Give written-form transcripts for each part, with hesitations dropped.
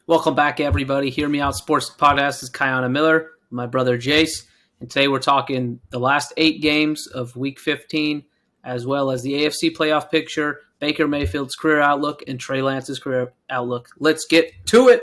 Welcome back, everybody. Hear Me Out Sports Podcast is Kaiana Miller, my brother Jace, and today we're talking the last 8 games of Week 15, as well as the AFC playoff picture, Baker Mayfield's career outlook, and Trey Lance's career outlook. Let's get to it.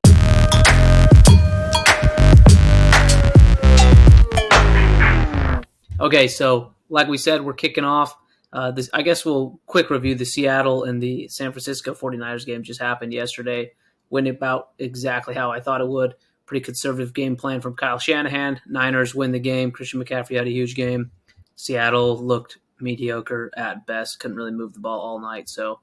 Okay, so like we said, we're kicking off. I guess we'll quick review the Seattle and the San Francisco 49ers game just happened yesterday. Went about exactly how I thought it would. Pretty conservative game plan from Kyle Shanahan. Niners win the game. Christian McCaffrey had a huge game. Seattle looked mediocre at best. Couldn't really move the ball all night. So,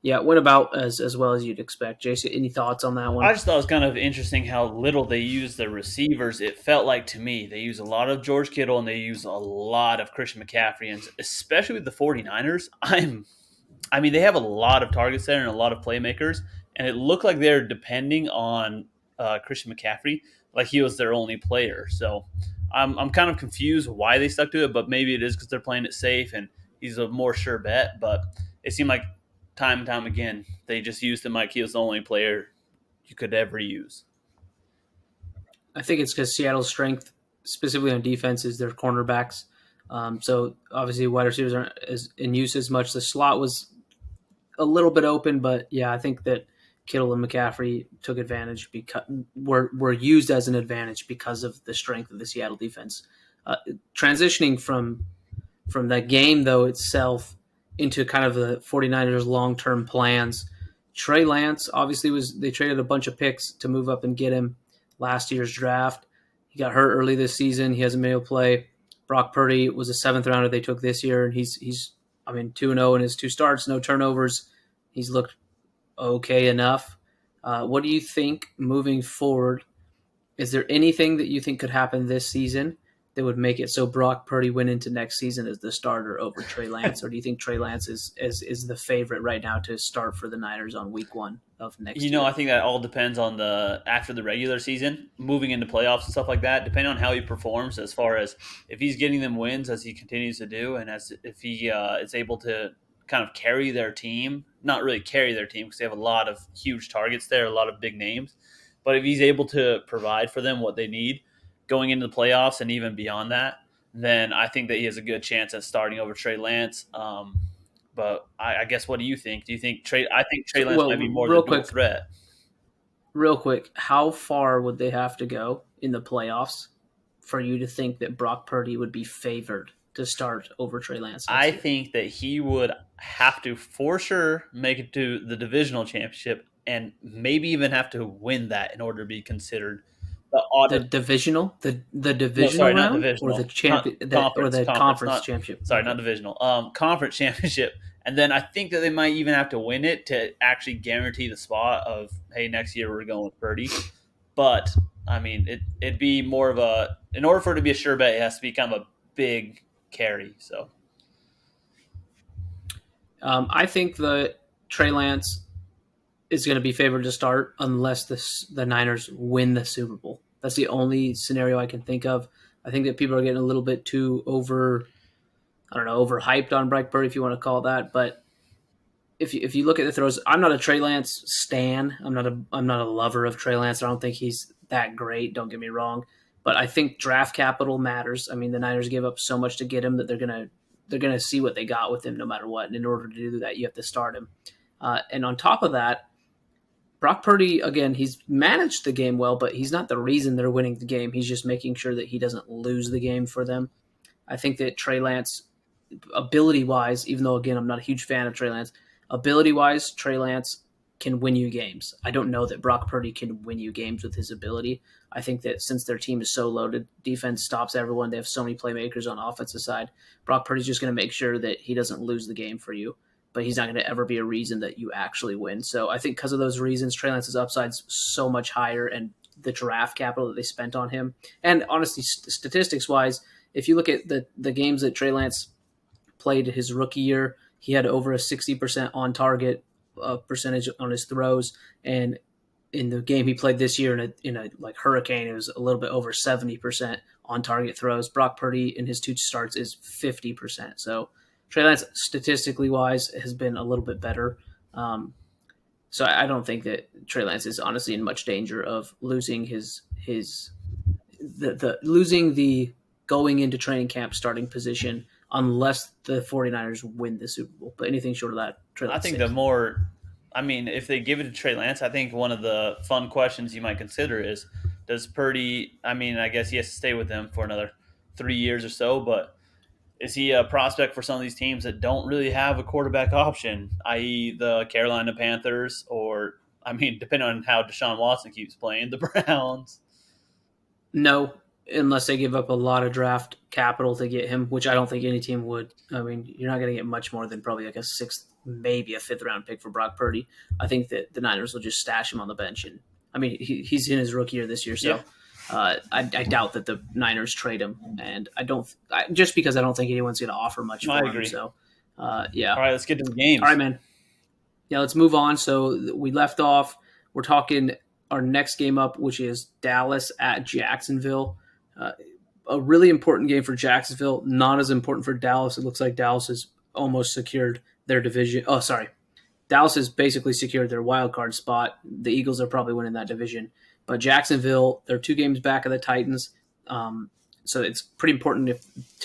yeah, it went about as well as you'd expect. Jason, any thoughts on that one? I just thought it was kind of interesting how little they used the receivers. It felt like to me they use a lot of George Kittle and they use a lot of Christian McCaffrey, and especially with the 49ers. They have a lot of targets there and a lot of playmakers, and it looked like they're depending on Christian McCaffrey like he was their only player. So I'm kind of confused why they stuck to it, but maybe it is because they're playing it safe and he's a more sure bet. But it seemed like time and time again they just used him like he was the only player you could ever use. I think it's because Seattle's strength, specifically on defense, is their cornerbacks. So obviously wide receivers aren't in use as much. The slot was a little bit open, but yeah, I think that Kittle and McCaffrey took advantage because were used as an advantage because of the strength of the Seattle defense. Transitioning from that game though itself into kind of the 49ers long-term plans. Trey Lance obviously they traded a bunch of picks to move up and get him last year's draft. He got hurt early this season. He hasn't been able to play. Brock Purdy was a 7th rounder they took this year, and he's 2-0 in his 2 starts, no turnovers. He's looked okay enough. What do you think moving forward? Is there anything that you think could happen this season that would make it so Brock Purdy went into next season as the starter over Trey Lance? Or do you think Trey Lance is the favorite right now to start for the Niners on week 1 of next year? I think that all depends on after the regular season, moving into playoffs and stuff like that, depending on how he performs as far as if he's getting them wins as he continues to do, and if he is able to kind of carry their team, not really carry their team because they have a lot of huge targets there, a lot of big names, but if he's able to provide for them what they need going into the playoffs and even beyond that, then I think that he has a good chance at starting over Trey Lance. But I guess, what do you think? Do you think Trey? I think Trey Lance might be more than a dual threat. Real quick, how far would they have to go in the playoffs for you to think that Brock Purdy would be favored to start over Trey Lance? I think that he would have to for sure make it to the divisional championship and maybe even have to win that in order to be considered the divisional round, divisional. Or the champion or the conference championship. Sorry, not divisional. Conference championship. And then I think that they might even have to win it to actually guarantee the spot of, hey, next year we're going with Purdy. But it'd be more of in order for it to be a sure bet, it has to be kind of a big carry. So I think the Trey Lance is going to be favored to start unless the Niners win the Super Bowl. That's the only scenario I can think of. I think that people are getting a little bit too overhyped on Brock Purdy, if you want to call it that. But if you look at the throws, I'm not a Trey Lance stan. I'm not a lover of Trey Lance. I don't think he's that great. Don't get me wrong, but I think draft capital matters. The Niners gave up so much to get him that they're gonna see what they got with him no matter what. And in order to do that, you have to start him. And on top of that, Brock Purdy, again, he's managed the game well, but he's not the reason they're winning the game. He's just making sure that he doesn't lose the game for them. I think that Trey Lance, ability-wise, even though, again, I'm not a huge fan of Trey Lance, ability-wise, Trey Lance can win you games. I don't know that Brock Purdy can win you games with his ability. I think that since their team is so loaded, defense stops everyone, they have so many playmakers on the offensive side, Brock Purdy's just going to make sure that he doesn't lose the game for you. But he's not going to ever be a reason that you actually win. So I think because of those reasons, Trey Lance's upside's so much higher, and the draft capital that they spent on him. And honestly, statistics-wise, if you look at the games that Trey Lance played his rookie year, he had over a 60% on-target percentage on his throws. And in the game he played this year in a like hurricane, it was a little bit over 70% on-target throws. Brock Purdy in his 2 starts is 50%. So Trey Lance, statistically wise, has been a little bit better. So I don't think that Trey Lance is honestly in much danger of losing the losing the going into training camp starting position unless the 49ers win the Super Bowl. But anything short of that, Trey I Lance think the safe. more, I mean, if they give it to Trey Lance, I think one of the fun questions you might consider is, does Purdy? I mean, I guess he has to stay with them for another 3 years or so, but is he a prospect for some of these teams that don't really have a quarterback option, i.e., the Carolina Panthers, or I mean, depending on how Deshaun Watson keeps playing, the Browns? No, unless they give up a lot of draft capital to get him, which I don't think any team would. I mean, you're not going to get much more than probably like a sixth, maybe a fifth round pick for Brock Purdy. I think that the Niners will just stash him on the bench. And I mean, he's in his rookie year this year, Yeah, so I doubt that the Niners trade him. And just because I don't think anyone's going to offer much I for him. agree. So, yeah. All right, let's get to the All right, games. man. Yeah, let's move on. So we left off. We're talking our next game up, which is Dallas at Jacksonville. Uh, a really important game for Jacksonville, not as important for Dallas. It looks like Dallas has almost secured their division. Oh, sorry. Dallas has basically secured their wild card spot. The Eagles are probably winning that division. But Jacksonville, they're 2 games back of the Titans. Um, so it's pretty important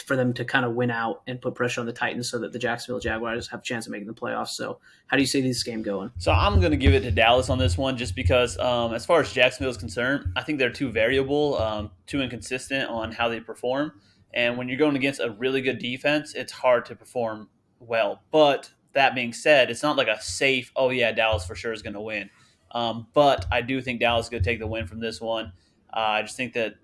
for them to kind of win out and put pressure on the Titans so that the Jacksonville Jaguars have a chance of making the playoffs. So how do you see this game going? So I'm going to give it to Dallas on this one just because, as far as Jacksonville is concerned, I think they're too variable, too inconsistent on how they perform. And when you're going against a really good defense, it's hard to perform well. But that being said, it's not like a safe, oh, yeah, Dallas for sure is going to win. But I do think Dallas is going to take the win from this one. I just think that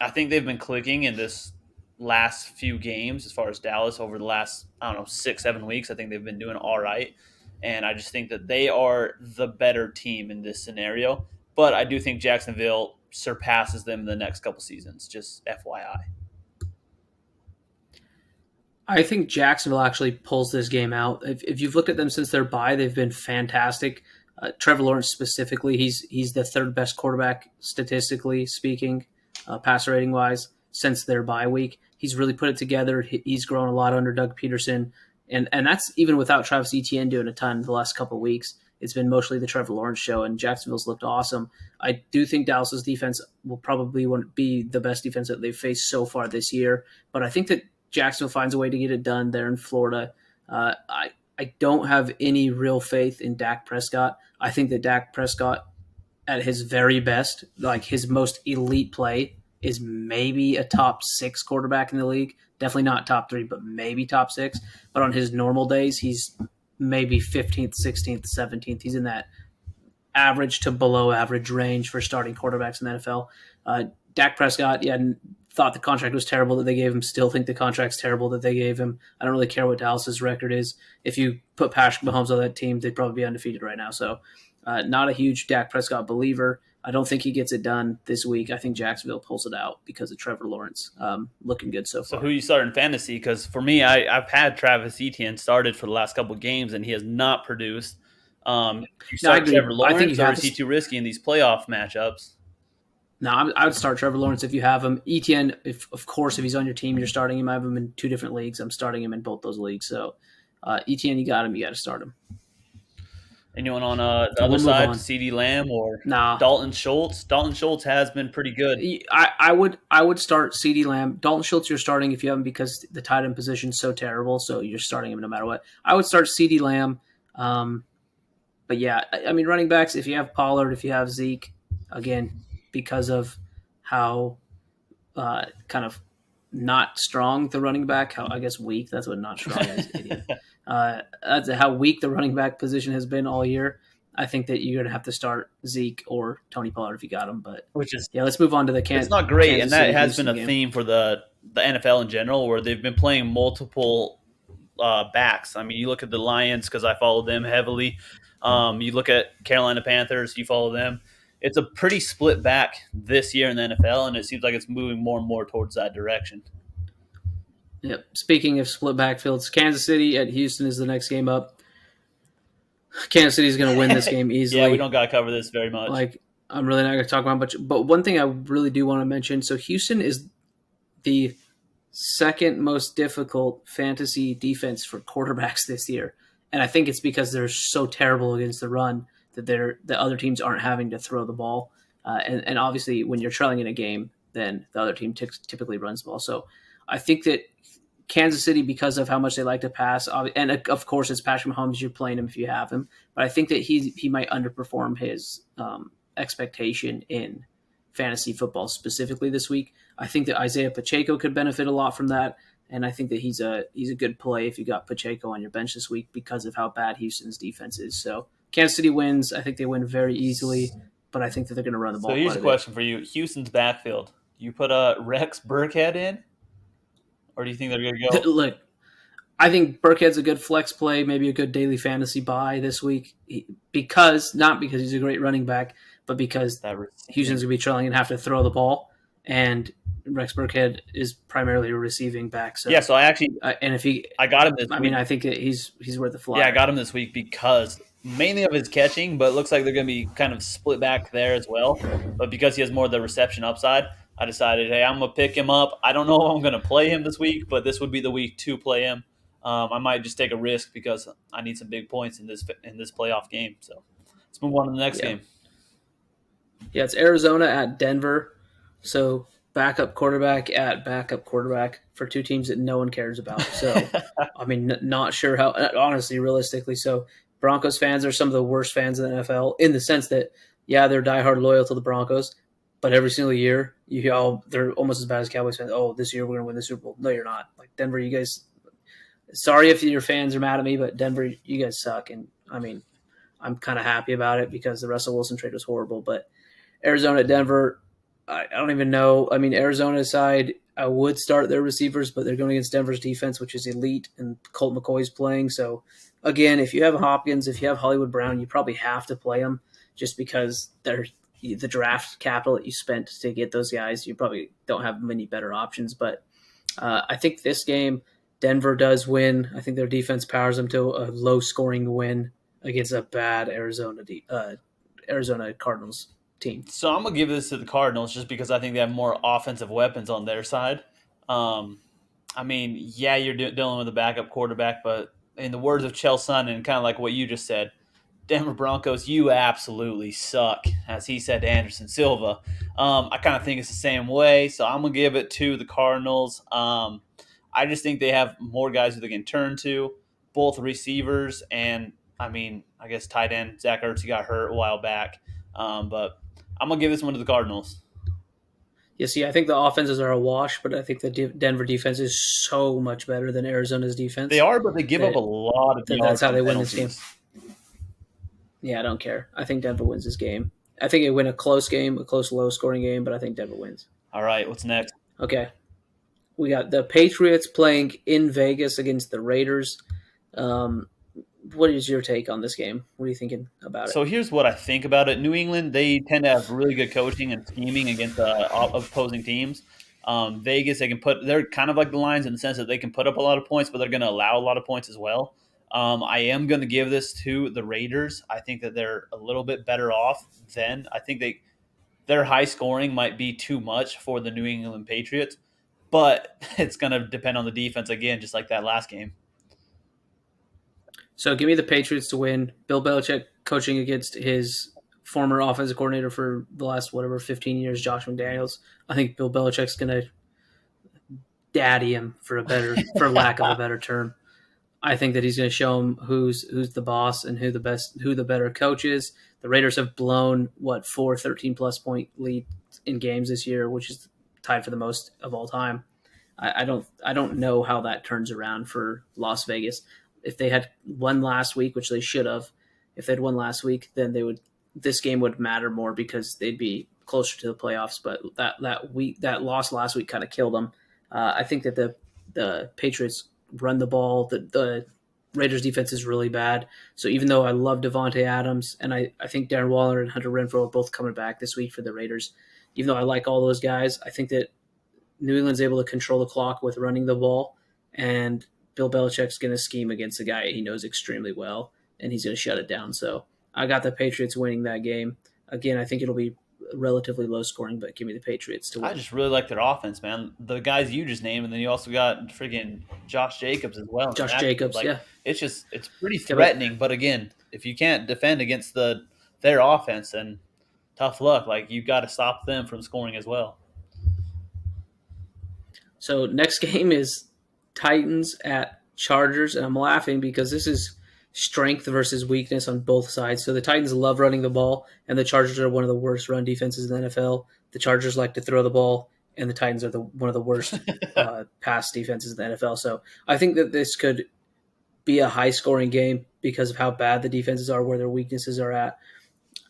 I think they've been clicking in this last few games as far as Dallas over the last, I don't know, 6, 7 weeks. I think they've been doing all right. And I just think that they are the better team in this scenario. But I do think Jacksonville surpasses them in the next couple seasons, just FYI. I think Jacksonville actually pulls this game out. If you've looked at them since their bye, they've been fantastic. Trevor Lawrence specifically, he's the third best quarterback statistically speaking, passer rating wise, since their bye week. He's really put it together. He's grown a lot under Doug Peterson, and that's even without Travis Etienne doing a ton the last couple of weeks. It's been mostly the Trevor Lawrence show, and Jacksonville's looked awesome. I do think Dallas's defense will probably be the best defense that they've faced so far this year, but I think that Jacksonville finds a way to get it done there in Florida. I don't have any real faith in Dak Prescott. I think that Dak Prescott, at his very best, like his most elite play, is maybe a top 6 quarterback in the league. Definitely not top 3, but maybe top 6. But on his normal days, he's maybe 15th, 16th, 17th. He's in that average to below average range for starting quarterbacks in the NFL. Dak Prescott, yeah, thought the contract was terrible that they gave him. Still think the contract's terrible that they gave him. I don't really care what Dallas's record is. If you put Patrick Mahomes on that team, they'd probably be undefeated right now. So, not a huge Dak Prescott believer. I don't think he gets it done this week. I think Jacksonville pulls it out because of Trevor Lawrence. Looking good so So far. who you start in fantasy? Because for me, I've had Travis Etienne started for the last couple of games, and he has not produced. Do you No, I start agree. Trevor I think you Lawrence, or have is he to. too risky in these playoff matchups? No, I would start Trevor Lawrence if you have him. Etienne, of course, if he's on your team, you're starting him. I have him in 2 different leagues. I'm starting him in both those leagues. So, Etienne, you got him. You got to start him. Anyone on the other We'll move side, on. CeeDee Lamb or Nah, Dalton Schultz? Dalton Schultz has been pretty good. I would start CeeDee Lamb. Dalton Schultz, you're starting if you have him because the tight end position is so terrible. So you're starting him no matter what. I would start CeeDee Lamb. But yeah, I mean, running backs, if you have Pollard, if you have Zeke, again, because of how kind of not strong the running back, how I guess weak, that's what not strong is, idiot. That's how weak the running back position has been all year. I think that you're going to have to start Zeke or Tony Pollard if you got him. But Which is yeah, let's move on to the it's not great, and Kansas that City has been Houston a game. theme for the NFL in general, where they've been playing multiple backs. I mean, you look at the Lions because I follow them heavily. You look at Carolina Panthers, you follow them. It's a pretty split back this year in the NFL, and it seems like it's moving more and more towards that direction. Yep. Speaking of split backfields, Kansas City at Houston is the next game up. Kansas City is going to win this game Yeah, we easily. don't got to cover this very much. Like, I'm really not going to talk about much. But one thing I really do want to mention, so Houston is the second most difficult fantasy defense for quarterbacks this year. And I think it's because they're so terrible against the run that the other teams aren't having to throw the ball. And obviously, when you're trailing in a game, then the other team typically runs the ball. So I think that Kansas City, because of how much they like to pass, and of course it's Patrick Mahomes, you're playing him if you have him. But I think that he might underperform his expectation in fantasy football specifically this week. I think that Isaiah Pacheco could benefit a lot from that, and I think that he's a good play if you got Pacheco on your bench this week because of how bad Houston's defense is. So Kansas City wins. I think they win very easily, but I think that they're going to run the So ball here's quite a a bit. question for you: Houston's backfield. You put Rex Burkhead in, or do you think they're going to go Look, I think Burkhead's a good flex play, maybe a good daily fantasy buy this week because not because he's a great running back, but because that Houston's receiving? going to be trailing and have to throw the ball, and Rex Burkhead is primarily a receiving back. Yeah. So, So I actually and if he, I got him this I mean, week. I think that he's worth a Yeah, I flyer. got him this week because mainly of his catching, but it looks like they're going to be kind of split back there as well. But because he has more of the reception upside, I decided, hey, I'm going to pick him up. I don't know if I'm going to play him this week, but this would be the week to play him. I might just take a risk because I need some big points in this playoff game. So let's move on to the next Yeah, game. yeah, it's Arizona at Denver. So backup quarterback at backup quarterback for two teams that no one cares about. So, I mean, not sure how, honestly, realistically. So, Broncos fans are some of the worst fans in the NFL in the sense that, yeah, they're diehard loyal to the Broncos, but every single year, you hear, oh, they're almost as bad as Cowboys fans. Oh, this year we're going to win the Super Bowl. No, you're not. Like, Denver, you guys, sorry if your fans are mad at me, but Denver, you guys suck. And, I mean, I'm kind of happy about it because the Russell Wilson trade was horrible, but Arizona, Denver. I don't even know. I mean, Arizona side, I would start their receivers, but they're going against Denver's defense, which is elite, and Colt McCoy's playing. So, again, if you have Hopkins, if you have Hollywood Brown, you probably have to play them just because they're the draft capital that you spent to get those guys. You probably don't have many better options. But I think this game, Denver does win. I think their defense powers them to a low scoring win against a bad Arizona Cardinals team. So I'm gonna give this to the Cardinals just because I think they have more offensive weapons on their side. Um, I mean, yeah, you're dealing with a backup quarterback, but in the words of Chelsea and kind of like what you just said, Denver Broncos, you absolutely suck, as he said to Anderson Silva. I kind of think it's the same way, so I'm gonna give it to the Cardinals. I just think they have more guys who they can turn to, both receivers and I mean, I guess tight end Zach Ertz got hurt a while back, but I'm gonna give this one to the Cardinals. You see, I think the offenses are a wash, but I think the Denver defense is so much better than Arizona's They defense are, but they give up a that, lot of that's yards how on they win this game. penalties. Yeah, I don't care. I think Denver wins this game. I think they win a close game, a close, low scoring game, but I think Denver wins. All right, what's next? Okay. We got the Patriots playing in Vegas against the Raiders. Um, what is your take on this game? What are you thinking about it? So here's what I think about it. New England, they tend to have really good coaching and scheming against opposing teams. Vegas, they're kind of like the Lions in the sense that they can put up a lot of points, but they're going to allow a lot of points as well. I am going to give this to the Raiders. I think that they're a little bit better off than I think their high scoring might be too much for the New England Patriots, but it's going to depend on the defense again, just like that last game. So give me the Patriots to win. Bill Belichick coaching against his former offensive coordinator for the last 15 years, Josh McDaniels. I think Bill Belichick's gonna daddy him for lack of a better term. I think that he's going to show him who's the boss and who the better coach is. The Raiders have blown four 13 plus point lead in games this year, which is tied for the most of all time. I don't know how that turns around for Las Vegas. If they had won last week, which they should have, if they'd won last week, then this game would matter more because they'd be closer to the playoffs. But that loss last week kind of killed them. I think that the Patriots run the ball. The Raiders defense is really bad. So even though I love Devontae Adams and I think Darren Waller and Hunter Renfrow are both coming back this week for the Raiders, even though I like all those guys, I think that New England's able to control the clock with running the ball, and Bill Belichick's going to scheme against a guy he knows extremely well, and he's going to shut it down. So I got the Patriots winning that game. Again, I think it'll be relatively low scoring, but give me the Patriots to I win. just really like their offense, man. The guys you just named, and then you also got freaking Josh Jacobs as well in the Josh backfield. Jacobs, Like yeah, it's pretty yeah, but threatening. But again, if you can't defend against their offense, then tough luck. Like you got to stop them from scoring as well. so next game is Titans at Chargers, and I'm laughing because this is strength versus weakness on both sides. So the Titans love running the ball, and the Chargers are one of the worst run defenses in the NFL. The Chargers like to throw the ball, and the Titans are one of the worst pass defenses in the NFL. So I think that this could be a high scoring game because of how bad the defenses are, where their weaknesses are at.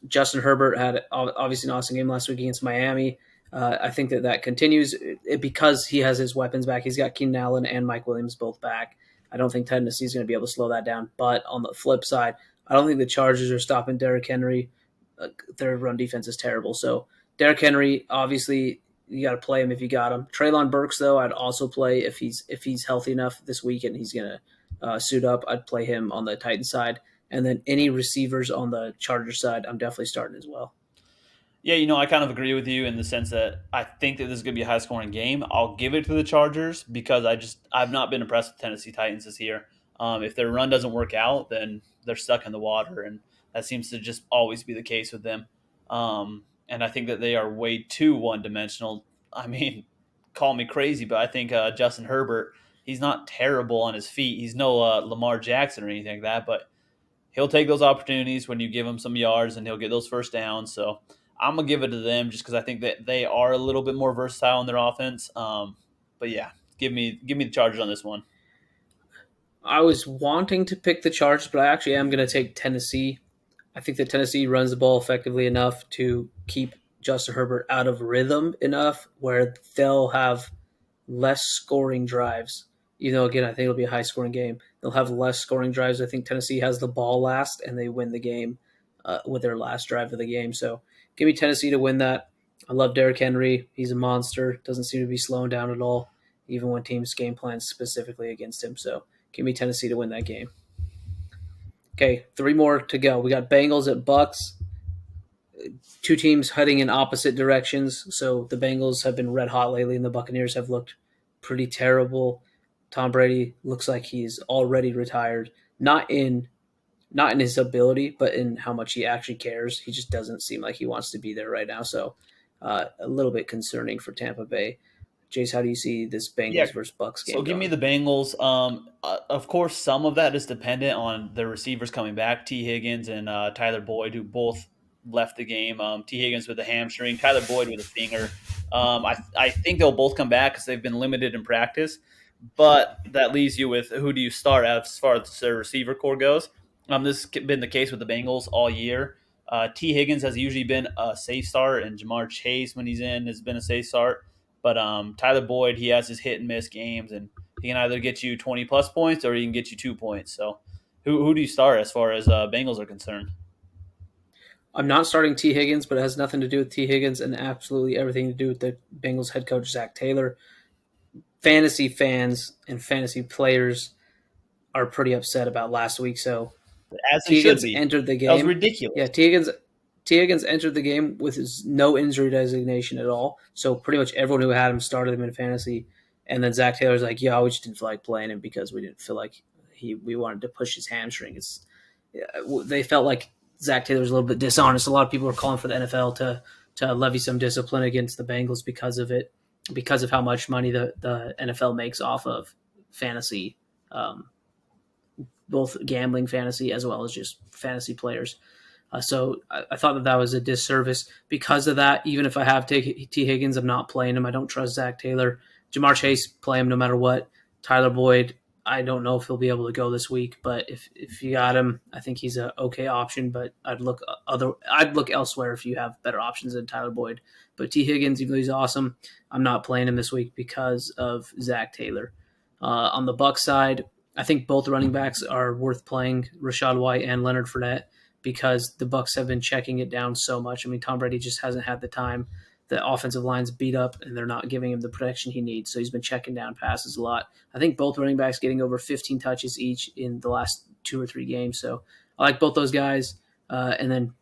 Justin Herbert had obviously an awesome game last week against Miami. I think that continues because he has his weapons back. He's got Keenan Allen and Mike Williams both back. I don't think Tennessee's going to be able to slow that down. But on the flip side, I don't think the Chargers are stopping Derrick Henry. Their run defense is terrible. So Derrick Henry, obviously, you got to play him if you got him. Treylon Burks, though, I'd also play if he's healthy enough this week and he's going to suit up. I'd play him on the Titans side. And then any receivers on the Charger side, I'm definitely starting as well. Yeah, I kind of agree with you in the sense that I think that this is going to be a high scoring game. I'll give it to the Chargers because I've not been impressed with Tennessee Titans this year. If their run doesn't work out, then they're stuck in the water, and that seems to just always be the case with them. And I think that they are way too one dimensional. I mean, call me crazy, but I think Justin Herbert, he's not terrible on his feet. He's no Lamar Jackson or anything like that, but he'll take those opportunities when you give him some yards and he'll get those first downs. So I'm gonna give it to them just because I think that they are a little bit more versatile in their offense. But yeah, give me the Chargers on this one. I was wanting to pick the Chargers, but I actually am going to take Tennessee. I think that Tennessee runs the ball effectively enough to keep Justin Herbert out of rhythm enough where they'll have less scoring drives. Again, I think it'll be a high scoring game. They'll have less scoring drives. I think Tennessee has the ball last and they win the game with their last drive of the game. So give me Tennessee to win that. I love Derrick Henry. He's a monster. Doesn't seem to be slowing down at all, even when teams game plans specifically against him. So give me Tennessee to win that game. Okay, three more to go. We got Bengals at Bucks. Two teams heading in opposite directions. So the Bengals have been red hot lately, and the Buccaneers have looked pretty terrible. Tom Brady looks like he's already retired. Not in his ability, but in how much he actually cares. He just doesn't seem like he wants to be there right now. So a little bit concerning for Tampa Bay. Jace, how do you see this Yeah, Bengals versus Bucks so game give me going? the Bengals. Of course, some of that is dependent on the receivers coming back. T. Higgins and Tyler Boyd, who both left the game. T. Higgins with a hamstring, Tyler Boyd with a finger. I think they'll both come back because they've been limited in practice. But that leaves you with who do you start as far as their receiver core goes. This has been the case with the Bengals all year. T. Higgins has usually been a safe start, and Jamar Chase, when he's in, has been a safe start. But Tyler Boyd, he has his hit and miss games, and he can either get you 20 plus points or he can get you 2 points. So, who do you start as far as Bengals are concerned? I'm not starting T. Higgins, but it has nothing to do with T. Higgins and absolutely everything to do with the Bengals head coach, Zach Taylor. Fantasy fans and fantasy players are pretty upset about last week. So As they T. should Higgins be. entered the That was game. ridiculous. Yeah, T. Higgins entered the game with his no injury designation at all. So pretty much everyone who had him started him in fantasy. And then Zach Taylor's like, yeah, we just didn't feel like playing him because we didn't feel like we wanted to push his hamstring. They felt like Zach Taylor was a little bit dishonest. A lot of people are calling for the NFL to levy some discipline against the Bengals because of it, because of how much money the NFL makes off of fantasy, um, both gambling fantasy as well as just fantasy players. So I thought that was a disservice because of that. Even if I have T. Higgins, I'm not playing him. I don't trust Zach Taylor. Jamar Chase, play him no matter what. Tyler Boyd, I don't know if he'll be able to go this week, but if you got him, I think he's a okay option. But I'd look elsewhere if you have better options than Tyler Boyd. But T. Higgins, even though he's awesome, I'm not playing him this week because of Zach Taylor. On the Buck side, I think both running backs are worth playing, Rashad White and Leonard Fournette, because the Bucks have been checking it down so much. I mean, Tom Brady just hasn't had the time. The offensive line's beat up, and they're not giving him the protection he needs. So he's been checking down passes a lot. I think both running backs getting over 15 touches each in the last 2 or 3 games. So I like both those guys. And then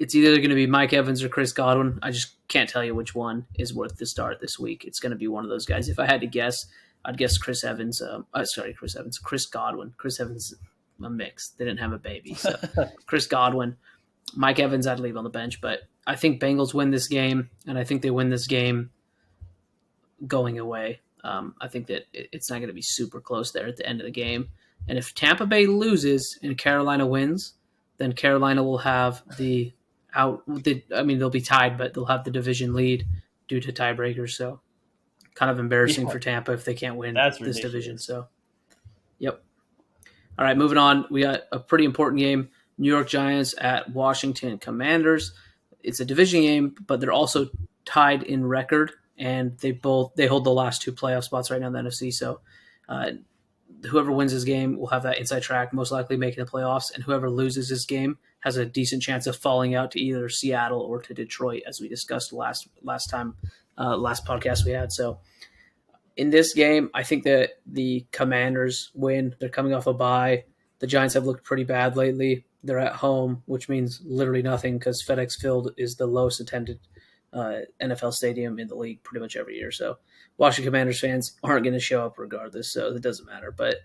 It's either going to be Mike Evans or Chris Godwin. I just can't tell you which one is worth the start this week. It's going to be one of those guys. If I had to guess, I'd guess Chris Evans. Chris Evans. Chris Godwin. Chris Evans, a mix. They didn't have a baby, so Chris Godwin. Mike Evans, I'd leave on the bench, but I think Bengals win this game, and I think they win this game going away. I think that it's not going to be super close there at the end of the game. And if Tampa Bay loses and Carolina wins, then Carolina will have the out. They'll be tied, but they'll have the division lead due to tiebreakers. So kind of embarrassing Yeah, for Tampa if they can't win that's this division. ridiculous. So, yep. All right, moving on. We got a pretty important game. New York Giants at Washington Commanders. It's a division game, but they're also tied in record, and they hold the last two playoff spots right now in the NFC. So whoever wins this game will have that inside track, most likely making the playoffs, and whoever loses this game has a decent chance of falling out to either Seattle or to Detroit, as we discussed last podcast we had. So in this game, I think that the Commanders win. They're coming off a bye. The Giants have looked pretty bad lately. They're at home, which means literally nothing because FedEx Field is the lowest attended NFL stadium in the league pretty much every year. So Washington Commanders fans aren't going to show up regardless, so it doesn't matter. But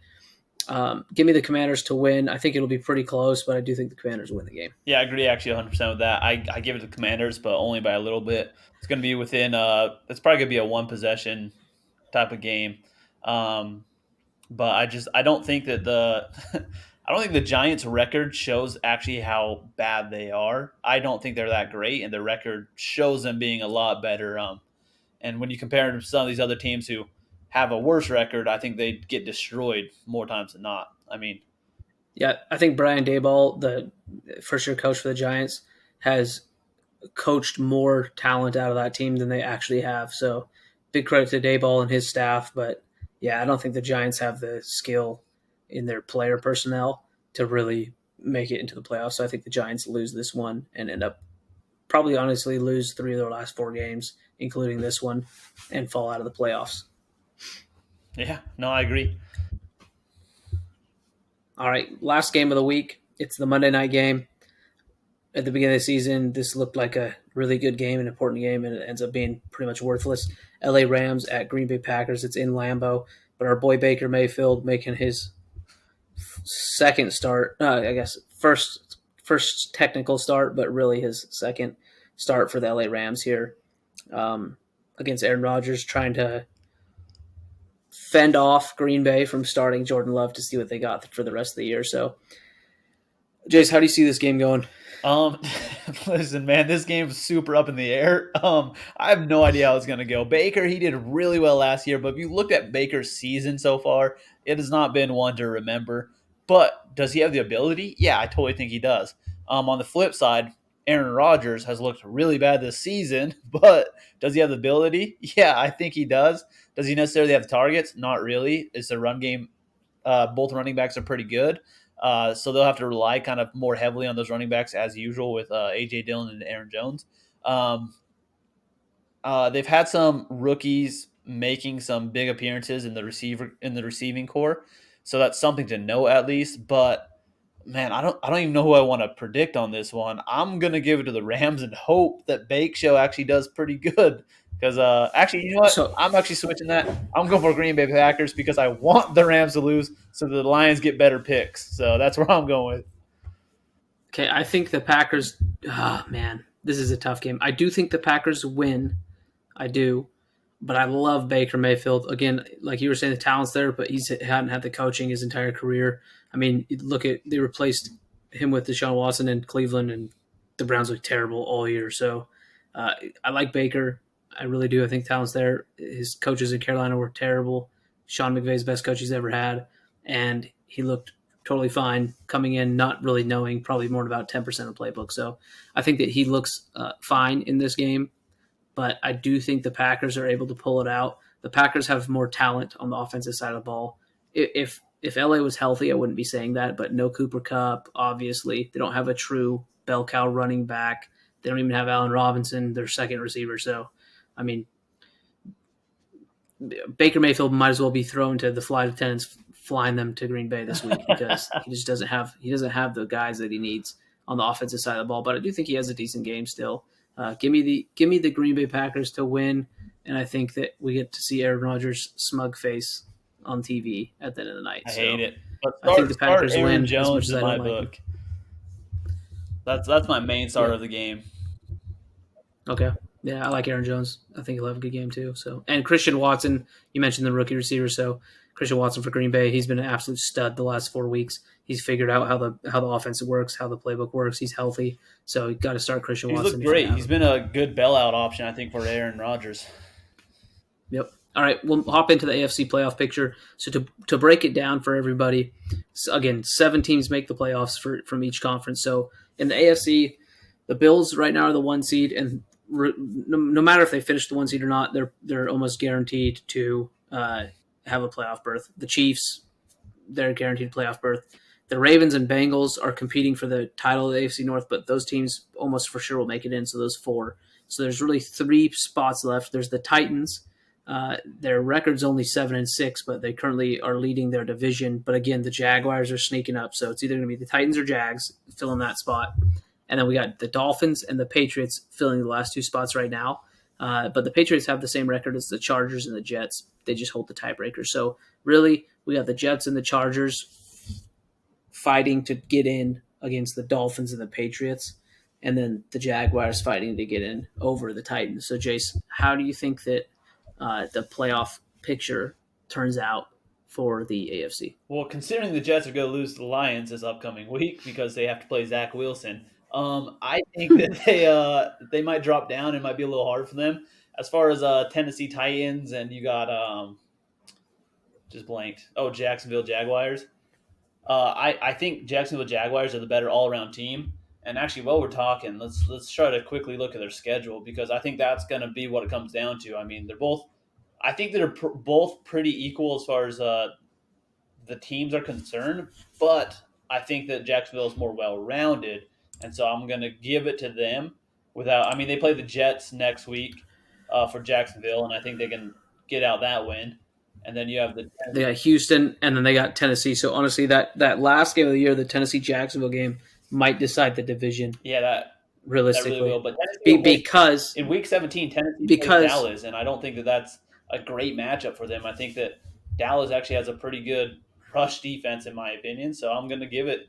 give me the Commanders to win. I think it'll be pretty close, but I do think the Commanders win the game. Yeah, I agree actually 100% with that. I give it to the Commanders, but only by a little bit. It's going to be within, it's probably going to be a one possession type of game. Um, but I don't think that I don't think the Giants' record shows actually how bad they are. I don't think they're that great, and their record shows them being a lot better. And when you compare them to some of these other teams who have a worse record, I think they get destroyed more times than not. I mean, Yeah, I think Brian Daboll, the first year coach for the Giants, has coached more talent out of that team than they actually have. So big credit to Dayball and his staff. But yeah, I don't think the Giants have the skill in their player personnel to really make it into the playoffs. So I think the Giants lose this one and end up probably honestly lose 3 of their last 4 games, including this one, and fall out of the playoffs. yeah, no, I agree. All right, last game of the week. It's the Monday night game. At the beginning of the season, this looked like a really good game, an important game, and it ends up being pretty much worthless. LA Rams at Green Bay Packers. It's in Lambeau, but our boy Baker Mayfield making his second start. I guess first technical start, but really his second start for the LA Rams here against Aaron Rodgers, trying to fend off Green Bay from starting Jordan Love to see what they got for the rest of the year. So, Jace, how do you see this game going? Um, listen, man, this game's super up in the air. I have no idea how it's going to go. Baker, he did really well last year, but if you looked at Baker's season so far, it has not been one to remember. But does he have the ability? Yeah, I totally think he does. On the flip side, Aaron Rodgers has looked really bad this season, but does he have the ability? Yeah, I think he does. Does he necessarily have the targets? Not really. Is the run game? Both running backs are pretty good. So they'll have to rely kind of more heavily on those running backs as usual with A.J. Dillon and Aaron Jones. They've had some rookies making some big appearances in the receiving core, so that's something to know at least. But man, I don't even know who I want to predict on this one. I'm gonna give it to the Rams and hope that Bake Show actually does pretty good. Because actually, you know what? So, I'm actually switching that. I'm going for Green Bay Packers because I want the Rams to lose so the Lions get better picks. So that's where I'm going with. okay, I think the Packers. Man, this is a tough game. I do think the Packers win. I do, but I love Baker Mayfield. Again, like you were saying, the talent's there, but he hadn't had the coaching his entire career. I mean, look at they replaced him with Deshaun Watson in Cleveland, and the Browns look terrible all year. So I like Baker. I really do. I think talent's there. His coaches in Carolina were terrible. Sean McVay's best coach he's ever had, and he looked totally fine coming in, not really knowing probably more than about 10% of the playbook. So I think that he looks fine in this game, but I do think the Packers are able to pull it out. The Packers have more talent on the offensive side of the ball. If LA was healthy, I wouldn't be saying that, but no Cooper Kupp, obviously. They don't have a true bell cow running back. They don't even have Allen Robinson, their second receiver. So, I mean, Baker Mayfield might as well be thrown to the flight attendants flying them to Green Bay this week because he just doesn't have the guys that he needs on the offensive side of the ball, but I do think he has a decent game still. Give me the Green Bay Packers to win, and I think that we get to see Aaron Rodgers' smug face on TV at the end of the night. I hate So it. But I think the start Packers Aaron win as much Jones as in I don't my like him. book. That's my main starter Yep. of the game. Okay. Yeah, I like Aaron Jones. I think he'll have a good game too. So, and Christian Watson, you mentioned the rookie receiver. So Christian Watson for Green Bay, he's been an absolute stud the last 4 weeks. He's figured out how the offense works, how the playbook works. He's healthy, so you got to start Christian He's Watson looked if you great. have He's him. been a good bailout option, I think, for Aaron Rodgers. Yep. All right, we'll hop into the AFC playoff picture. So to break it down for everybody, so again, 7 teams make the playoffs from each conference. So in the AFC, the Bills right now are the 1 seed, and no matter if they finish the 1 seed or not, they're almost guaranteed to have a playoff berth. The Chiefs, they're guaranteed playoff berth. The Ravens and Bengals are competing for the title of the AFC North, but those teams almost for sure will make it in. So those four. So there's really 3 spots left. There's the Titans. Their record's only 7-6, but they currently are leading their division. But again, the Jaguars are sneaking up, so it's either going to be the Titans or Jags filling that spot. And then we got the Dolphins and the Patriots filling the last 2 spots right now. But the Patriots have the same record as the Chargers and the Jets. They just hold the tiebreaker. So really, we got the Jets and the Chargers fighting to get in against the Dolphins and the Patriots, and then the Jaguars fighting to get in over the Titans. So, Jace, how do you think that the playoff picture turns out for the AFC? Well, considering the Jets are going to lose to the Lions this upcoming week because they have to play Zach Wilson, I think that they might drop down. It might be a little hard for them. As far as Tennessee Titans and you got just blanked. Oh, Jacksonville Jaguars. I think Jacksonville Jaguars are the better all around team. And actually, while we're talking, let's try to quickly look at their schedule because I think that's going to be what it comes down to. I mean, they're both. I think they're both pretty equal as far as the teams are concerned, but I think that Jacksonville is more well rounded, and so I'm going to give it to them. Without, I mean, they play the Jets next week for Jacksonville, and I think they can get out that win. And then you have the They got Houston, and then they got Tennessee. So honestly, that last game of the year, the Tennessee Jacksonville game, might decide the division yeah that really will. realistically, But Tennessee will play because in Week 17. Tennessee plays because Dallas, and I don't think that that's a great matchup for them. I think that Dallas actually has a pretty good rush defense, in my opinion. So I'm going to give it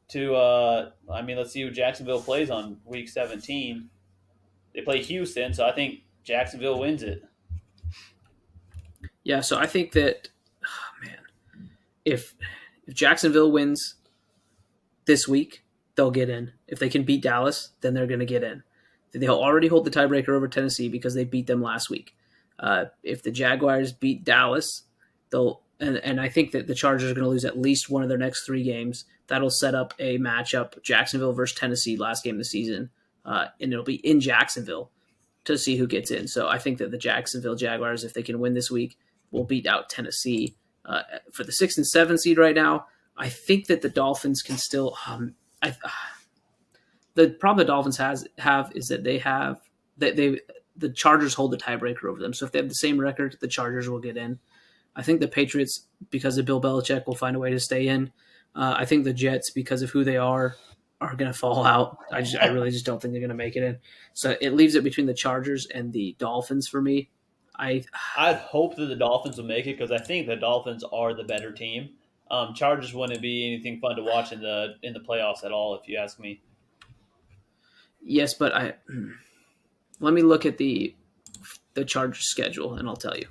to I mean, let's see who Jacksonville plays on week 17. They play Houston, so I think Jacksonville wins it. yeah. So I think that man, if Jacksonville wins this week, they'll get in. If they can beat Dallas, then they're going to get in. They'll already hold the tiebreaker over Tennessee because they beat them last week. If the Jaguars beat Dallas, they'll and I think that the Chargers are going to lose at least one of their next 3 games. That'll set up a matchup: Jacksonville versus Tennessee, last game of the season, and it'll be in Jacksonville to see who gets in. So I think that the Jacksonville Jaguars, if they can win this week, will beat out Tennessee for the 6 and 7 seed right now. I think that the Dolphins can still. The problem the Dolphins have is that they the Chargers hold the tiebreaker over them. So if they have the same record, the Chargers will get in. I think the Patriots, because of Bill Belichick, will find a way to stay in. I think the Jets, because of who they are going to fall out. I really just don't think they're going to make it in. So it leaves it between the Chargers and the Dolphins for me. I I'd hope that the Dolphins will make it because I think the Dolphins are the better team. Chargers wouldn't be anything fun to watch in the playoffs at all, if you ask me. yes, but I let me look at the Chargers schedule and I'll tell you.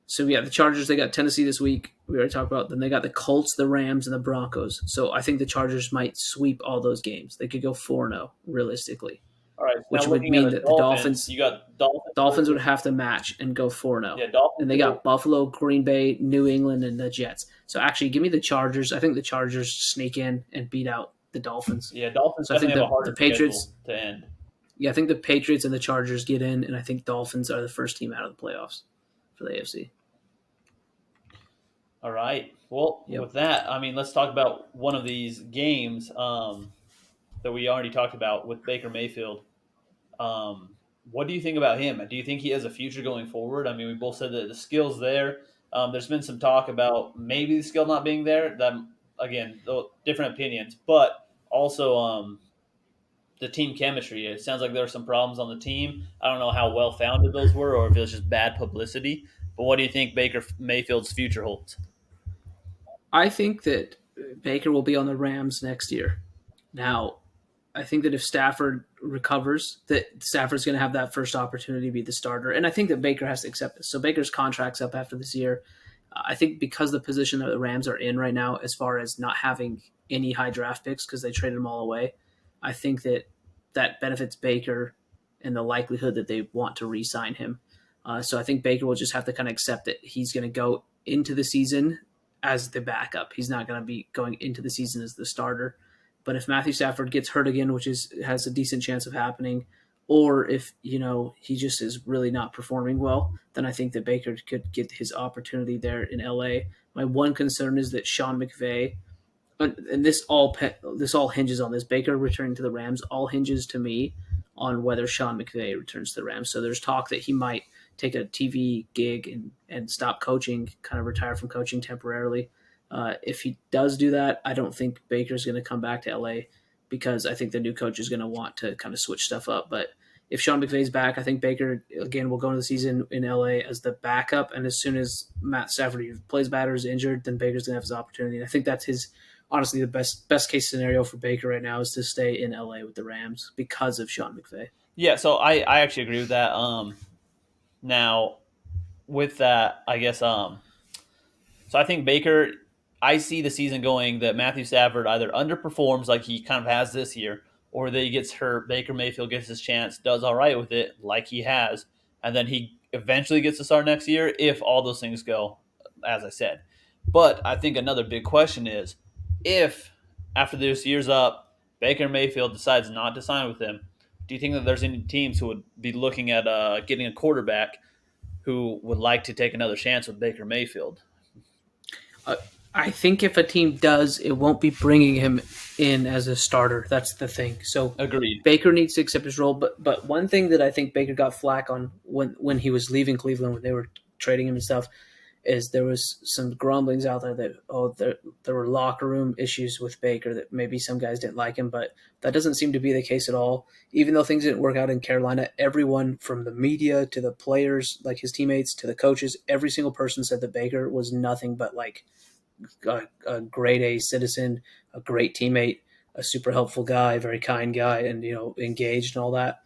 So yeah, the Chargers, they got Tennessee this week. We already talked about. Then they got the Colts, the Rams, and the Broncos. So I think the Chargers might sweep all those games. They could go 4-0 realistically, All right, so now which would looking at mean the that the Dolphins, Dolphins you got Dolphins Dolphins would versus have to match and go 4-0. yeah Dolphins. And they got Buffalo, Green Bay, New England, and the Jets. So actually, give me the Chargers. I think the Chargers sneak in and beat out the Dolphins. Yeah, Dolphins So I think definitely have a the harder Patriots. schedule to end. Yeah, I think the Patriots and the Chargers get in, and I think Dolphins are the first team out of the playoffs for the AFC. All right. Well, Yep. with that, I mean, let's talk about one of these games that we already talked about with Baker Mayfield. What do you think about him? Do you think he has a future going forward? I mean, we both said that the skill's there. There's been some talk about maybe the skill not being there. That again, different opinions. But Also, the team chemistry. It sounds like there were some problems on the team. I don't know how well founded those were, or if it was just bad publicity. But what do you think Baker Mayfield's future holds? I think that Baker will be on the Rams next year. Now, I think that if Stafford recovers, that Stafford's going to have that first opportunity to be the starter, and I think that Baker has to accept this. So Baker's contract's up after this year. I think because the position that the Rams are in right now, as far as not having any high draft picks because they traded them all away, I think that that benefits Baker and the likelihood that they want to re-sign him. So I think Baker will just have to kind of accept that he's going to go into the season as the backup. He's not going to be going into the season as the starter. But if Matthew Stafford gets hurt again, which has a decent chance of happening, or if he just is really not performing well, then I think that Baker could get his opportunity there in LA. My one concern is that Sean McVay, and this all hinges on this. Baker returning to the Rams all hinges to me on whether Sean McVay returns to the Rams. So there's talk that he might take a TV gig and stop coaching, kind of retire from coaching temporarily. If he does do that, I don't think Baker's going to come back to LA because I think the new coach is going to want to kind of switch stuff up. But if Sean McVay's back, I think Baker again will go into the season in LA as the backup, and as soon as Matt Stafford plays bad or is injured, then Baker's going to have his opportunity. And I think that's his honestly the best case scenario for Baker right now is to stay in LA with the Rams because of Sean McVay. Yeah, so I actually agree with that. Now with that, I guess so I think Baker. I see the season going that Matthew Stafford either underperforms like he kind of has this year, or that he gets hurt. Baker Mayfield gets his chance, does all right with it like he has, and then he eventually gets to start next year if all those things go as I said. But I think another big question is if after this year's up, Baker Mayfield decides not to sign with him. Do you think that there's any teams who would be looking at getting a quarterback who would like to take another chance with Baker Mayfield? Uh, I think if a team does, it won't be bringing him in as a starter. That's the thing. So Agreed. Baker needs to accept his role. But one thing that I think Baker got flack on when he was leaving Cleveland, when they were trading him and stuff, is there was some grumblings out there that there were locker room issues with Baker, that maybe some guys didn't like him, but that doesn't seem to be the case at all. Even though things didn't work out in Carolina, everyone from the media to the players, like his teammates, to the coaches, every single person said that Baker was nothing but like a grade A citizen, a great teammate, a super helpful guy, very kind guy, and engaged and all that.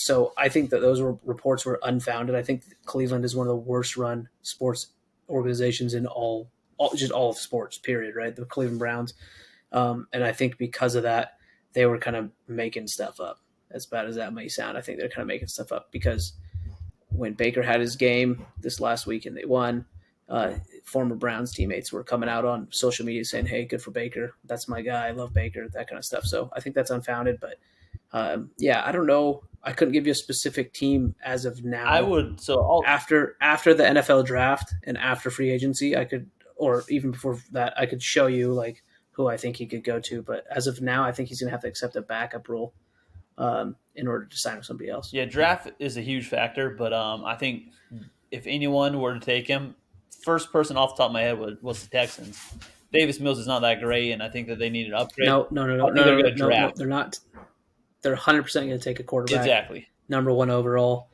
So I think that those reports were unfounded. I think Cleveland is one of the worst run sports organizations in just all of sports. Period. Right, the Cleveland Browns, and I think because of that, they were kind of making stuff up. As bad as that may sound, I think they're kind of making stuff up because when Baker had his game this last week and they won, former Browns teammates were coming out on social media saying, "Hey, good for Baker. That's my guy. I love Baker." That kind of stuff. So I think that's unfounded. But yeah, I don't know. I couldn't give you a specific team as of I now. would so I'll, After the NFL draft and after free agency, I could, or even before that, I could show you like who I think he could go to. But as of now, I think he's going to have to accept a backup role in order to sign with somebody else. Yeah, draft is a huge factor, but I think if anyone were to take him, first person off the top of my head was the Texans. Davis Mills is not that great, and I think that they need an upgrade. No, no, no, I no, think they're no, no, going to no, no. draft. They're not. They're 100% going to take a quarterback, Exactly. number one overall.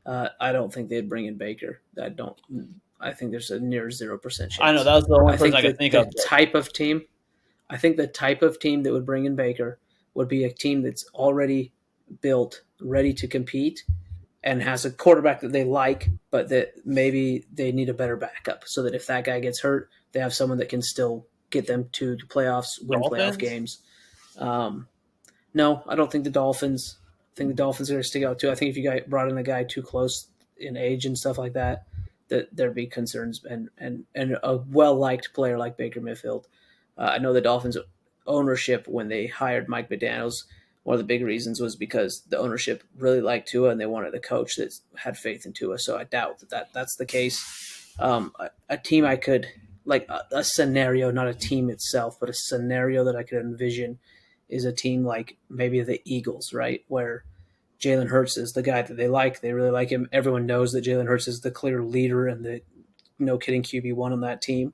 I don't think they'd bring in Baker. I don't. I think there's a near 0% I know chance. that was the only I person think I could that think of. the type of team. I think the type of team that would bring in Baker would be a team that's already built, ready to compete, and has a quarterback that they like, but that maybe they need a better backup, so that if that guy gets hurt, they have someone that can still get them to the playoffs, win playoff Dolphins? games. Um, no, I don't think the Dolphins. I think the Dolphins are going to stick out too. I think if you brought in a guy too close in age and stuff like that, that there'd be concerns. And a well liked player like Baker Mayfield. I know the Dolphins ownership when they hired Mike McDaniel's. One of the big reasons was because the ownership really liked Tua and they wanted a coach that had faith in Tua. So I doubt that's the case. A team I could like a scenario, not a team itself, but a scenario that I could envision is a team like maybe the Eagles, right? Where Jalen Hurts is the guy that they like. They really like him. Everyone knows that Jalen Hurts is the clear leader and the no kidding QB1 on that team.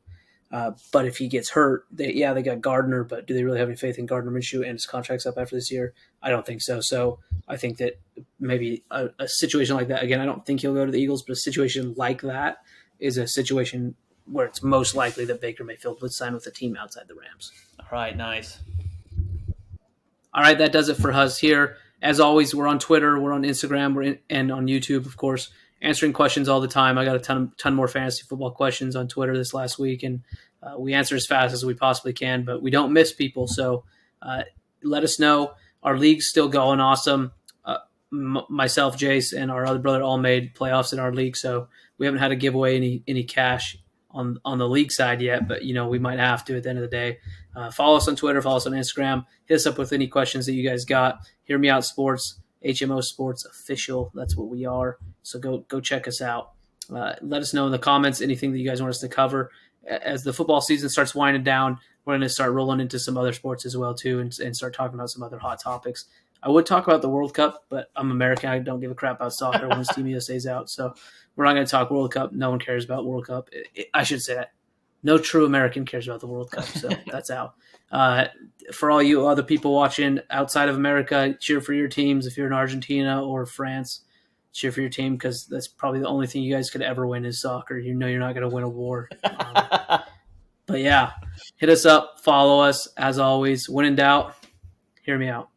But if he gets hurt, they got Gardner, but do they really have any faith in Gardner Minshew and his contract's up after this year? I don't think so. So I think that maybe a situation like that, again, I don't think he'll go to the Eagles, but a situation like that is a situation where it's most likely that Baker Mayfield would sign with a team outside the Rams. All right, nice. All right, that does it for us here. As always, we're on Twitter, we're on Instagram, and on YouTube, of course, answering questions all the time. I got a ton more fantasy football questions on Twitter this last week, and we answer as fast as we possibly can, but we don't miss people. So let us know. Our league's still going awesome. Myself, Jace, and our other brother all made playoffs in our league, so we haven't had to give away any cash on the league side yet, but we might have to at the end of the day. Follow us on Twitter, follow us on Instagram. Hit us up with any questions that you guys got. Hear Me Out Sports, HMO Sports Official. That's what we are. So go check us out. Let us know in the comments anything that you guys want us to cover. As the football season starts winding down, we're going to start rolling into some other sports as well too, and start talking about some other hot topics. I would talk about the World Cup, but I'm American. I don't give a crap about soccer once Team USA's out. So we're not going to talk World Cup. No one cares about World Cup. I should say that. No true American cares about the World Cup. So that's out. For all you other people watching outside of America, cheer for your teams. If you're in Argentina or France, cheer for your team because that's probably the only thing you guys could ever win is soccer. You're not going to win a war. But yeah, hit us up, follow us as always. When in doubt, hear me out.